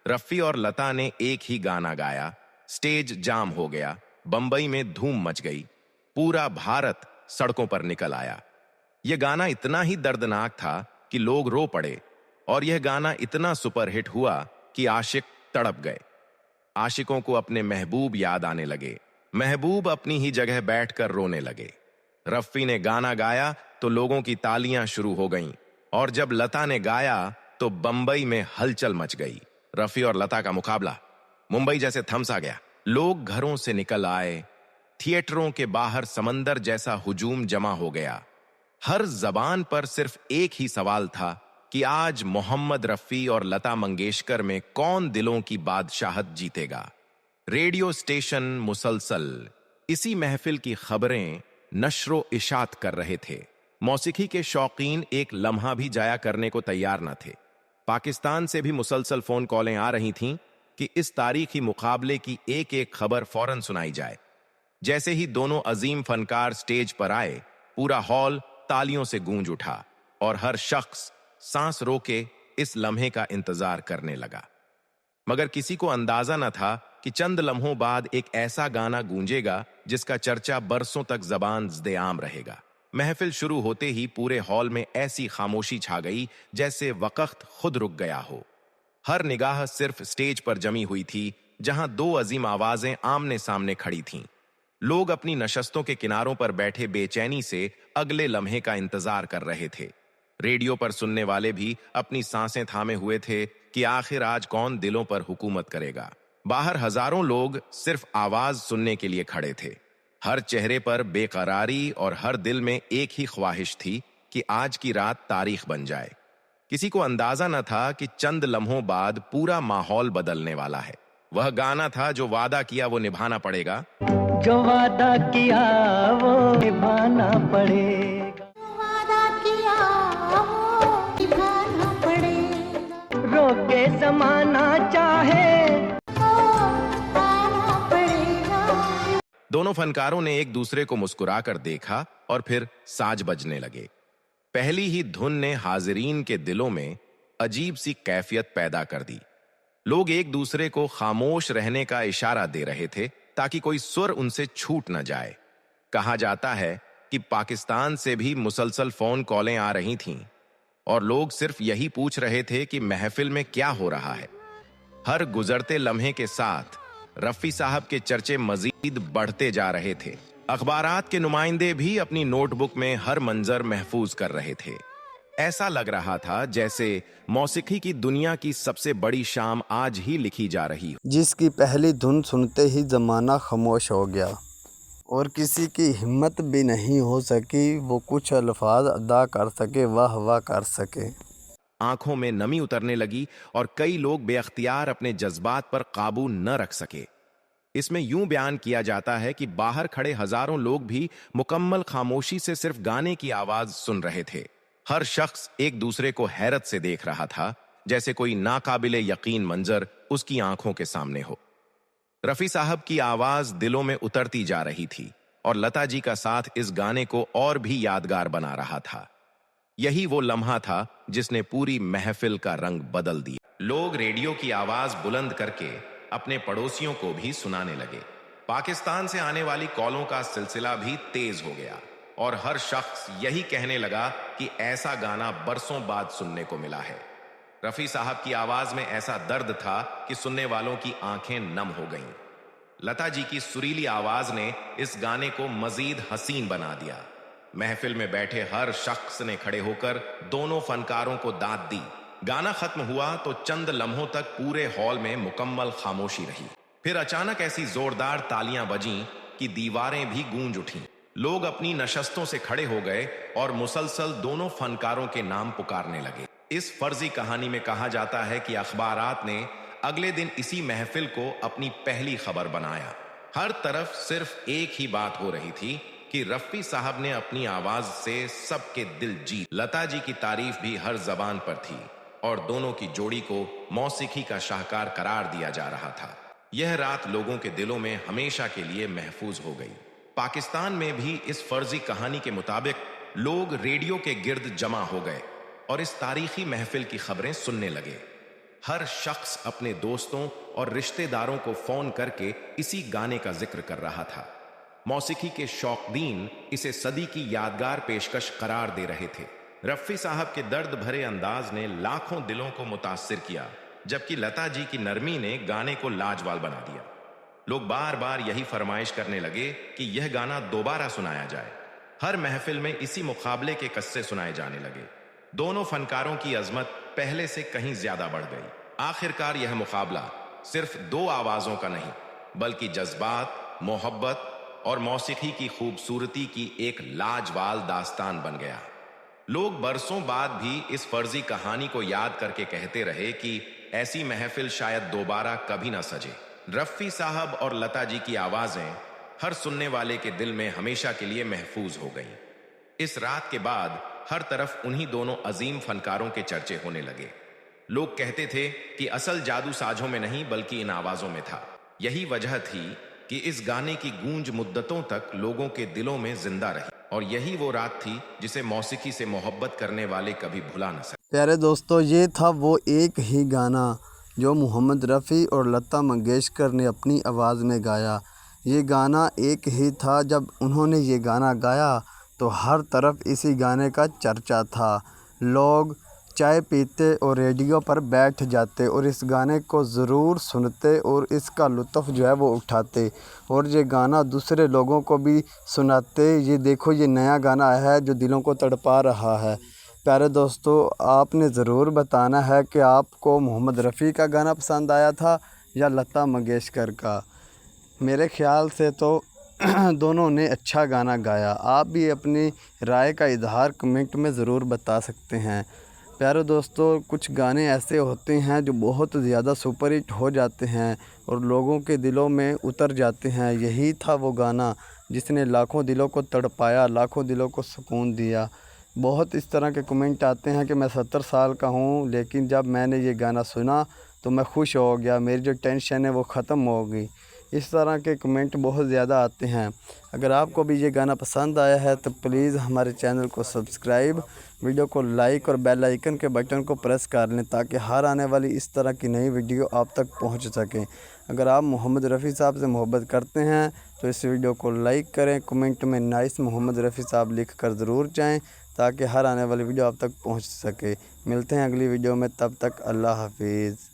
रफ़ी और लता ने एक ही गाना गाया, स्टेज जाम हो गया, बंबई में धूम मच गई, पूरा भारत सड़कों पर निकल आया। यह गाना इतना ही दर्दनाक था कि लोग रो पड़े, और यह गाना इतना सुपरहिट हुआ कि आशिक तड़प गए। आशिकों को अपने महबूब याद आने लगे, महबूब अपनी ही जगह बैठकर रोने लगे। रफ़ी ने गाना गाया तो लोगों की तालियां शुरू हो गईं, और जब लता ने गाया तो बंबई में हलचल मच गई। रफ़ी और लता का मुकाबला मुंबई जैसे थम सा गया। लोग घरों से निकल आए, थिएटरों के बाहर समंदर जैसा हुजूम जमा हो गया। हर जबान पर सिर्फ एक ही सवाल था कि आज मोहम्मद रफ़ी और लता मंगेशकर में कौन दिलों की बादशाहत जीतेगा। रेडियो स्टेशन मुसलसल इसी महफिल की खबरें नशरो इशात कर रहे थे। मौसीकी के शौकीन एक लम्हा भी जाया करने को तैयार न थे। पाकिस्तान से भी मुसलसल फोन कॉलें आ रही थीं कि इस तारीखी मुकाबले की एक एक खबर फौरन सुनाई जाए। जैसे ही दोनों अजीम फनकार स्टेज पर आए, पूरा हॉल तालियों से गूंज उठा और हर शख्स सांस रोके इस लम्हे का इंतजार करने लगा। मगर किसी को अंदाजा न था कि चंद लम्हों बाद एक ऐसा गाना गूंजेगा जिसका चर्चा बरसों तक ज़बान-ज़-ए-आम रहेगा। महफिल शुरू होते ही पूरे हॉल में ऐसी खामोशी छा गई जैसे वक्त खुद रुक गया हो। हर निगाह सिर्फ स्टेज पर जमी हुई थी, जहां दो अजीम आवाजें आमने सामने खड़ी थीं। लोग अपनी नशस्तों के किनारों पर बैठे बेचैनी से अगले लम्हे का इंतजार कर रहे थे। रेडियो पर सुनने वाले भी अपनी सांसें थामे हुए थे कि आखिर आज कौन दिलों पर हुकूमत करेगा। बाहर हजारों लोग सिर्फ आवाज सुनने के लिए खड़े थे। हर चेहरे पर बेकरारी और हर दिल में एक ही ख्वाहिश थी कि आज की रात तारीख बन जाए। किसी को अंदाजा न था कि चंद लम्हों बाद पूरा माहौल बदलने वाला है। वह गाना था जो वादा किया वो निभाना पड़ेगा, जो वादा किया वो निभाना पड़ेगा, वादा किया वो निभाना पड़ेगा, रोके जमाना चाहे आना पड़ेगा। दोनों फनकारों ने एक दूसरे को मुस्कुराकर देखा और फिर साज बजने लगे। पहली ही धुन ने हाजिरीन के दिलों में अजीब सी कैफियत पैदा कर दी। लोग एक दूसरे को खामोश रहने का इशारा दे रहे थे ताकि कोई सुर उनसे छूट न जाए। कहा जाता है कि पाकिस्तान से भी मुसलसल फोन कॉलें आ रही थीं और लोग सिर्फ यही पूछ रहे थे कि महफिल में क्या हो रहा है। हर गुजरते लम्हे के साथ रफ़ी साहब के चर्चे मजीद बढ़ते जा रहे थे। अखबारात के नुमाइंदे भी अपनी नोटबुक में हर मंजर महफूज कर रहे थे। ऐसा लग रहा था जैसे मौसीकी की दुनिया की सबसे बड़ी शाम आज ही लिखी जा रही हो। जिसकी पहली धुन सुनते ही जमाना खामोश हो गया और किसी की हिम्मत भी नहीं हो सकी वो कुछ अल्फाज अदा कर सके, वाह वाह कर सके। आंखों में नमी उतरने लगी और कई लोग बेअख्तियार अपने जज्बात पर काबू न रख सके। इसमें यूं बयान किया जाता है कि बाहर खड़े हजारों लोग भी मुकम्मल खामोशी से सिर्फ गाने की आवाज सुन रहे थे। हर शख्स एक दूसरे को हैरत से देख रहा था, जैसे कोई नाकाबिले यकीन मंजर उसकी आंखों के सामने हो। रफ़ी साहब की आवाज दिलों में उतरती जा रही थी और लता जी का साथ इस गाने को और भी यादगार बना रहा था। यही वो लम्हा था जिसने पूरी महफिल का रंग बदल दिया। लोग रेडियो की आवाज बुलंद करके अपने पड़ोसियों को भी सुनाने लगे। पाकिस्तान से आने वाली कॉलों का सिलसिला भी तेज हो गया और हर शख्स यही कहने लगा कि ऐसा गाना बरसों बाद सुनने को मिला है। रफ़ी साहब की आवाज में ऐसा दर्द था कि सुनने वालों की आंखें नम हो गईं। लता जी की सुरीली आवाज ने इस गाने को मजीद हसीन बना दिया। महफिल में बैठे हर शख्स ने खड़े होकर दोनों फनकारों को दाद दी। गाना खत्म हुआ तो चंद लम्हों तक पूरे हॉल में मुकम्मल खामोशी रही। फिर अचानक ऐसी जोरदार तालियां बजीं कि दीवारें भी गूंज उठीं। लोग अपनी नशस्तों से खड़े हो गए और मुसलसल दोनों फनकारों के नाम पुकारने लगे। इस फर्जी कहानी में कहा जाता है कि अखबारात ने अगले दिन इसी महफिल को अपनी पहली खबर बनाया। हर तरफ सिर्फ एक ही बात हो रही थी कि रफ़ी साहब ने अपनी आवाज से सबके दिल जीत। लता जी की तारीफ भी हर जबान पर थी और दोनों की जोड़ी को मौसीकी का शाहकार करार दिया जा रहा था। यह रात लोगों के दिलों में हमेशा के लिए महफूज हो गई। पाकिस्तान में भी इस फर्जी कहानी के मुताबिक लोग रेडियो के गिर्द जमा हो गए और इस तारीखी महफिल की खबरें सुनने लगे। हर शख्स अपने दोस्तों और रिश्तेदारों को फोन करके इसी गाने का जिक्र कर रहा था। मौसीकी के शौकीन इसे सदी की यादगार पेशकश करार दे रहे थे। रफ़ी साहब के दर्द भरे अंदाज ने लाखों दिलों को मुतासिर किया, जबकि लता जी की नरमी ने गाने को लाजवाब बना दिया। लोग बार बार यही फरमाइश करने लगे कि यह गाना दोबारा सुनाया जाए। हर महफिल में इसी मुकाबले के कस्से सुनाए जाने लगे। दोनों फनकारों की अजमत पहले से कहीं ज्यादा बढ़ गई। आखिरकार यह मुकाबला सिर्फ दो आवाजों का नहीं, बल्कि जज्बात, मोहब्बत और मौसीकी की खूबसूरती की एक लाजवाब दास्तान बन गया। लोग बरसों बाद भी इस फर्जी कहानी को याद करके कहते रहे कि ऐसी महफिल शायद दोबारा कभी ना सजे। रफ़ी साहब और लता जी की आवाजें हर सुनने वाले के दिल में हमेशा के लिए महफूज हो गईं। इस रात के बाद हर तरफ उन्हीं दोनों अजीम फनकारों के चर्चे होने लगे। लोग कहते थे कि असल जादू साजों में नहीं बल्कि इन आवाजों में था। यही वजह थी कि इस गाने की गूंज मुद्दतों तक लोगों के दिलों में जिंदा रही, और यही वो रात थी जिसे मौसीकी से मोहब्बत करने वाले कभी भुला न सके। प्यारे दोस्तों, ये था वो एक ही गाना जो मोहम्मद रफ़ी और लता मंगेशकर ने अपनी आवाज़ में गाया। ये गाना एक ही था। जब उन्होंने ये गाना गाया तो हर तरफ इसी गाने का चर्चा था। लोग चाय पीते और रेडियो पर बैठ जाते और इस गाने को ज़रूर सुनते और इसका लुत्फ़ जो है वो उठाते और ये गाना दूसरे लोगों को भी सुनाते। ये देखो, ये नया गाना है जो दिलों को तड़पा रहा है। प्यारे दोस्तों, आपने ज़रूर बताना है कि आपको मोहम्मद रफ़ी का गाना पसंद आया था या लता मंगेशकर का। मेरे ख़्याल से तो दोनों ने अच्छा गाना गाया। आप भी अपनी राय का इजहार कमेंट में ज़रूर बता सकते हैं। प्यारे दोस्तों, कुछ गाने ऐसे होते हैं जो बहुत ज़्यादा सुपर हिट हो जाते हैं और लोगों के दिलों में उतर जाते हैं। यही था वो गाना जिसने लाखों दिलों को तड़पाया, लाखों दिलों को सुकून दिया। बहुत इस तरह के कमेंट आते हैं कि मैं 70 साल का हूँ, लेकिन जब मैंने ये गाना सुना तो मैं खुश हो गया, मेरी जो टेंशन है वो ख़त्म हो गई। इस तरह के कमेंट बहुत ज़्यादा आते हैं। अगर आपको भी ये गाना पसंद आया है तो प्लीज़ हमारे चैनल को सब्सक्राइब, वीडियो को लाइक और बेल आइकन के बटन को प्रेस कर लें ताकि हर आने वाली इस तरह की नई वीडियो आप तक पहुंच सकें। अगर आप मोहम्मद रफ़ी साहब से मोहब्बत करते हैं तो इस वीडियो को लाइक करें, कमेंट में नाइस मोहम्मद रफ़ी साहब लिख कर ज़रूर जाएँ ताकि हर आने वाली वीडियो आप तक पहुँच सके। मिलते हैं अगली वीडियो में, तब तक अल्लाह हाफिज़।